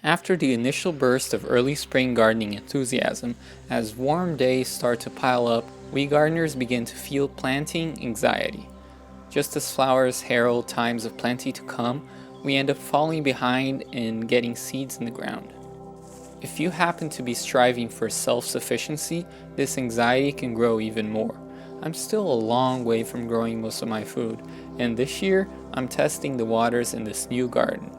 After the initial burst of early spring gardening enthusiasm, as warm days start to pile up, we gardeners begin to feel planting anxiety. Just as flowers herald times of plenty to come, we end up falling behind in getting seeds in the ground. If you happen to be striving for self-sufficiency, this anxiety can grow even more. I'm still a long way from growing most of my food, and this year I'm testing the waters in this new garden.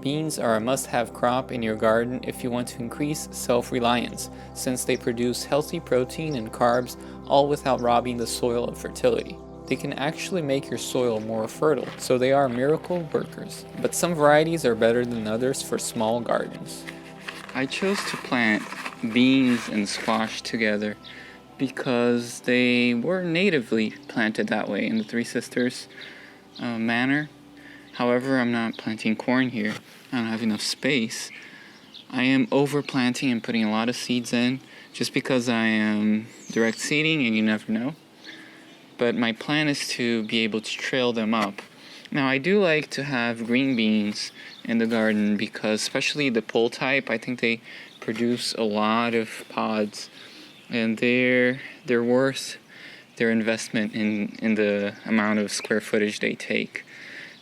Beans are a must-have crop in your garden if you want to increase self-reliance, since they produce healthy protein and carbs, all without robbing the soil of fertility. They can actually make your soil more fertile, so they are miracle workers. But some varieties are better than others for small gardens. I chose to plant beans and squash together because they were natively planted that way in the Three Sisters manner. However, I'm not planting corn here. I don't have enough space. I am overplanting and putting a lot of seeds in just because I am direct seeding and you never know. But my plan is to be able to trail them up. Now, I do like to have green beans in the garden because, especially the pole type, I think they produce a lot of pods, and they're worth their investment in the amount of square footage they take.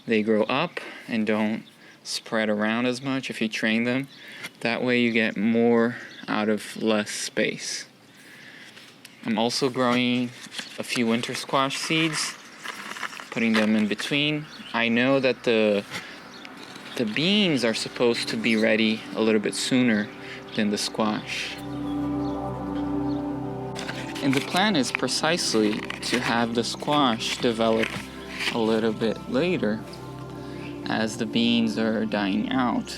They grow up and don't spread around as much if you train them. That way you get more out of less space. I'm also growing a few winter squash seeds, putting them in between. I know that the beans are supposed to be ready a little bit sooner than the squash. And the plan is precisely to have the squash develop a little bit later as the beans are dying out.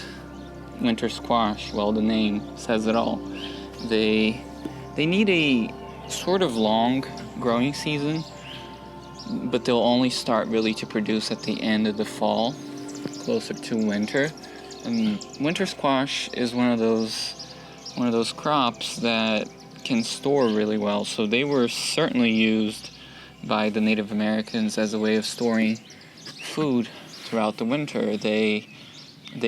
Winter squash, well, the name says it all. They need a sort of long growing season, but they'll only start really to produce at the end of the fall, closer to winter. And winter squash is one of those crops that can store really well. So they were certainly used by the Native Americans as a way of storing food throughout the winter. They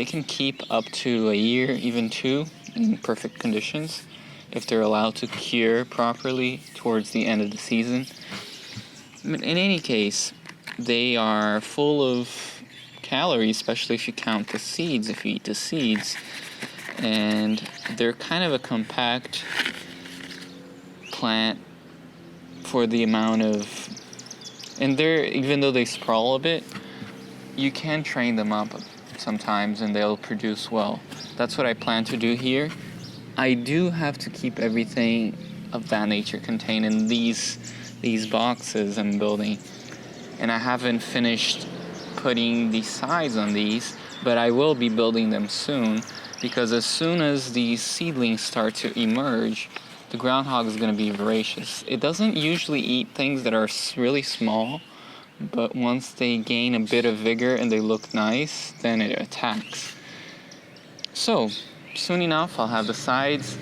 can keep up to a year, even two, in perfect conditions if they're allowed to cure properly towards the end of the season. But in any case, they are full of calories, especially if you count the seeds, if you eat the seeds. And they're kind of a compact plant for the amount of, and even though they sprawl a bit, you can train them up sometimes and they'll produce well. That's what I plan to do here. I do have to keep everything of that nature contained in these boxes I'm building, and I haven't finished putting the sides on these, but I will be building them soon, because as soon as these seedlings start to emerge, the groundhog is going to be voracious. It doesn't usually eat things that are really small, but once they gain a bit of vigor and they look nice, then it attacks. So soon enough I'll have the sides,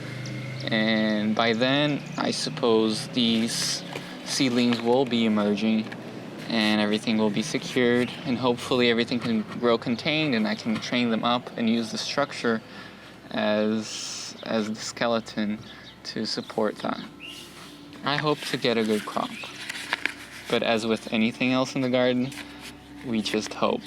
and by then I suppose these seedlings will be emerging and everything will be secured, and hopefully everything can grow contained and I can train them up and use the structure as the skeleton to support that. I hope to get a good crop, but as with anything else in the garden, we just hope.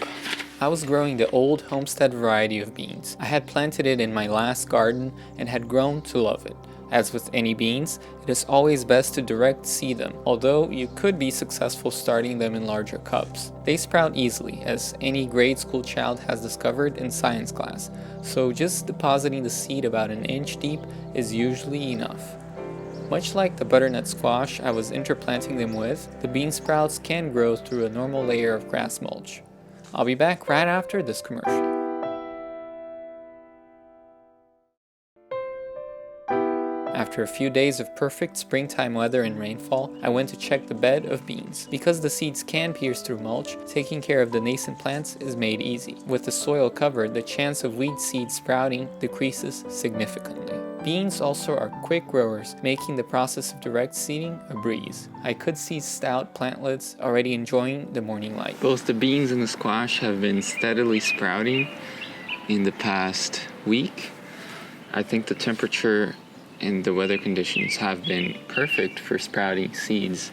I was growing the Old Homestead variety of beans. I had planted it in my last garden and had grown to love it. As with any beans, it is always best to direct seed them, although you could be successful starting them in larger cups. They sprout easily, as any grade school child has discovered in science class, so just depositing the seed about an inch deep is usually enough. Much like the butternut squash I was interplanting them with, the bean sprouts can grow through a normal layer of grass mulch. I'll be back right after this commercial. After a few days of perfect springtime weather and rainfall, I went to check the bed of beans. Because the seeds can pierce through mulch, taking care of the nascent plants is made easy. With the soil covered, the chance of weed seed sprouting decreases significantly. Beans also are quick growers, making the process of direct seeding a breeze. I could see stout plantlets already enjoying the morning light. Both the beans and the squash have been steadily sprouting, in the past week. I think the temperature and the weather conditions have been perfect for sprouting seeds.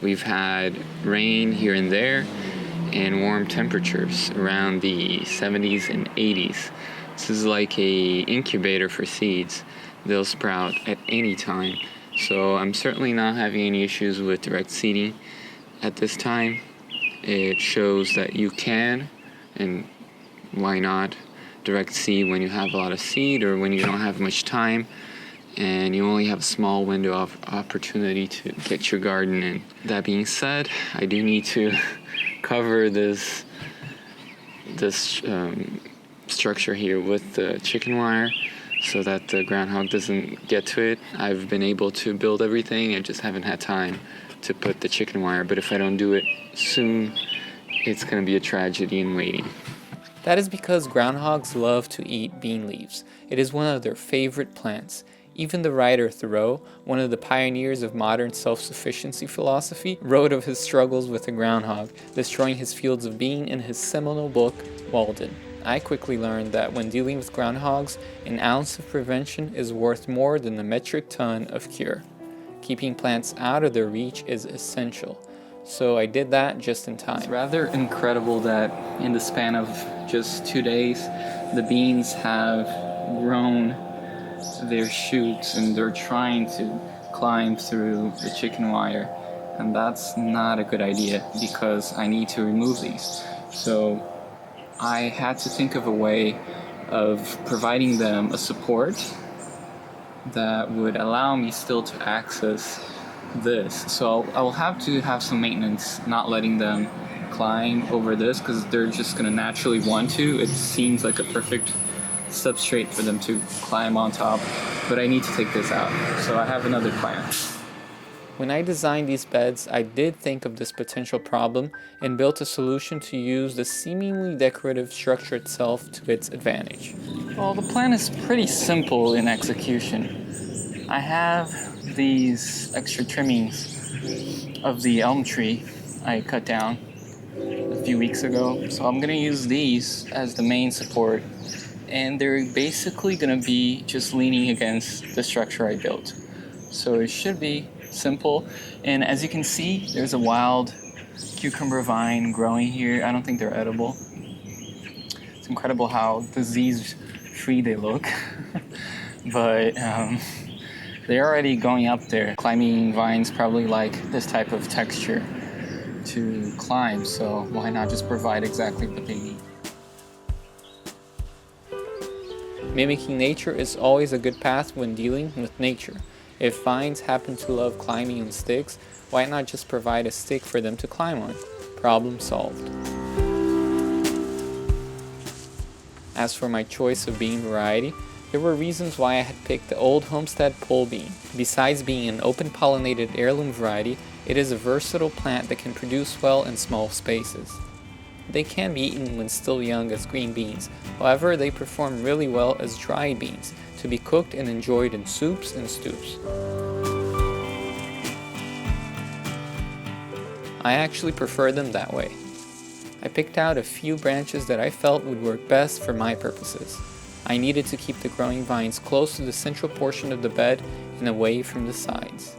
We've had rain here and there and warm temperatures around the 70s and 80s. This is like a incubator for seeds. They'll sprout at any time. So I'm certainly not having any issues with direct seeding at this time. It shows that you can, and why not, direct seed when you have a lot of seed or when you don't have much time and you only have a small window of opportunity to get your garden in. That being said, I do need to cover this structure here with the chicken wire so that the groundhog doesn't get to it. I've been able to build everything, I just haven't had time to put the chicken wire, but if I don't do it soon, it's going to be a tragedy in waiting. That is because groundhogs love to eat bean leaves. It is one of their favorite plants. Even the writer Thoreau, one of the pioneers of modern self-sufficiency philosophy, wrote of his struggles with the groundhog, destroying his fields of bean in his seminal book, Walden. I quickly learned that when dealing with groundhogs, an ounce of prevention is worth more than a metric ton of cure. Keeping plants out of their reach is essential. So I did that just in time. It's rather incredible that in the span of just 2 days, the beans have grown their shoots and they're trying to climb through the chicken wire. And that's not a good idea because I need to remove these. So I had to think of a way of providing them a support that would allow me still to access this. So I will have to have some maintenance, not letting them climb over this because they're just going to naturally want to. It seems like a perfect substrate for them to climb on top, but I need to take this out. So I have another plan. When I designed these beds, I did think of this potential problem and built a solution to use the seemingly decorative structure itself to its advantage. Well, the plan is pretty simple in execution. I have these extra trimmings of the elm tree I cut down a few weeks ago. So I'm going to use these as the main support, and they're basically going to be just leaning against the structure I built. So it should be simple. And as you can see, there's a wild cucumber vine growing here. I don't think they're edible. It's incredible how disease-free they look. But they're already going up there. Climbing vines probably like this type of texture to climb, so why not just provide exactly what they need? Mimicking nature is always a good path when dealing with nature. If vines happen to love climbing on sticks, why not just provide a stick for them to climb on? Problem solved. As for my choice of bean variety, there were reasons why I had picked the Old Homestead pole bean. Besides being an open-pollinated heirloom variety, it is a versatile plant that can produce well in small spaces. They can be eaten when still young as green beans, however they perform really well as dried beans, to be cooked and enjoyed in soups and stews. I actually prefer them that way. I picked out a few branches that I felt would work best for my purposes. I needed to keep the growing vines close to the central portion of the bed and away from the sides.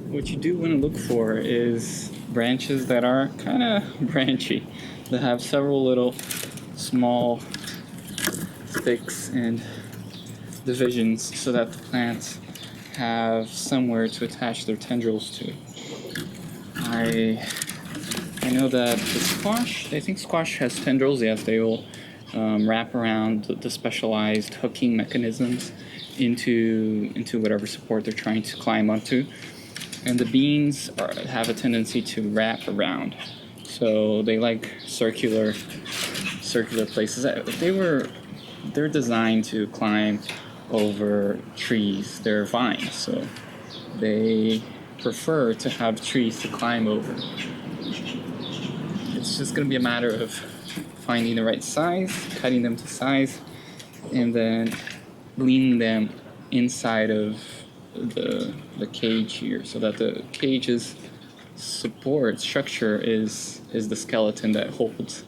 What you do want to look for is branches that are kind of branchy, that have several little small sticks and divisions so that the plants have somewhere to attach their tendrils to. I know that the squash, I think squash has tendrils, yes, they will wrap around the specialized hooking mechanisms into whatever support they're trying to climb onto. And the beans have a tendency to wrap around, so they like circular places. They're designed to climb over trees. They're vines, so they prefer to have trees to climb over. It's just going to be a matter of finding the right size, cutting them to size, and then leaning them inside of the cage here so that the cage is support structure is the skeleton that holds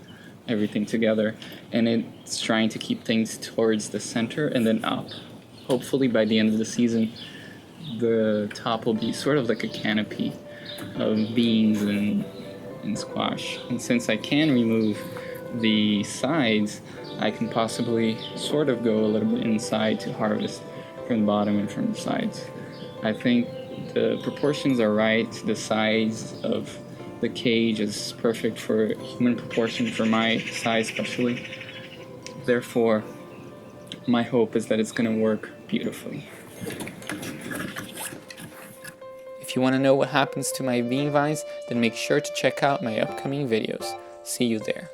everything together, and it's trying to keep things towards the center and then up. Hopefully by the end of the season, the top will be sort of like a canopy of beans and squash. And since I can remove the sides, I can possibly sort of go a little bit inside to harvest from the bottom and from the sides. I think the proportions are right. The size of the cage is perfect for human proportion, for my size especially. Therefore, my hope is that it's going to work beautifully. If you want to know what happens to my bean vines, then make sure to check out my upcoming videos. See you there.